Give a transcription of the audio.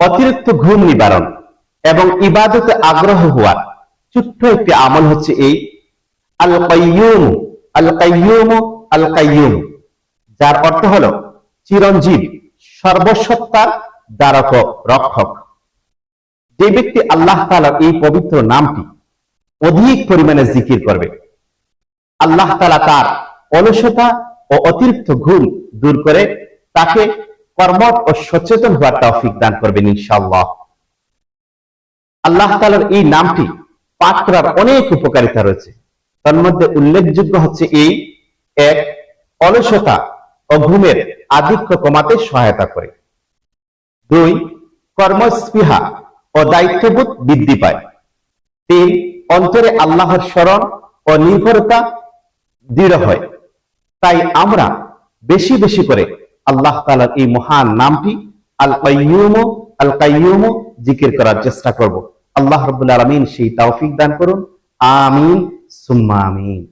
অতিরিক্ত ঘুম নিবারণ এবং ইবাদতে আগ্রহ হওয়ার ছোট্ট একটি আমল হচ্ছে এই আল কাইয়ুম, আল কাইয়ুম, আল কাইয়ুম, যার অর্থ হলো চিরঞ্জীব, সর্বসত্তার দ্বারক রক্ষক। যে ব্যক্তি আল্লাহ তাআলার এই পবিত্র নামটি অধিক পরিমাণে জিকির করবে, আল্লাহ তাআলা তার অলসতা ও অতিরিক্ত ঘুম দূর করে তাকে কর্মঠ ও সচেতন হওয়ার তৌফিক দান করবেন ইনশাআল্লাহ। আল্লাহ তাআলার এই নামটি পাঠ করার অনেক উপকারিতা রয়েছে। তার মধ্যে উল্লেখযোগ্য হচ্ছে এই: এক, অলসতা ও ঘুমের আধিক্য কমাতে সহায়তা করে। দুই, কর্মস্পৃহা ও দায়িত্ববোধ বৃদ্ধি পায়। তিন, অন্তরে আল্লাহর স্মরণ ও নির্ভরতা দৃঢ় হয়। তাই আমরা বেশি বেশি করে আল্লাহ তাআলার এই মহান নামটি আল কাইয়ুম, আল কাইয়ুম জিকির করার চেষ্টা করব। আল্লাহ রাব্বুল আলামিন সেই তৌফিক দান করুন। আমিন সুম্মা আমিন।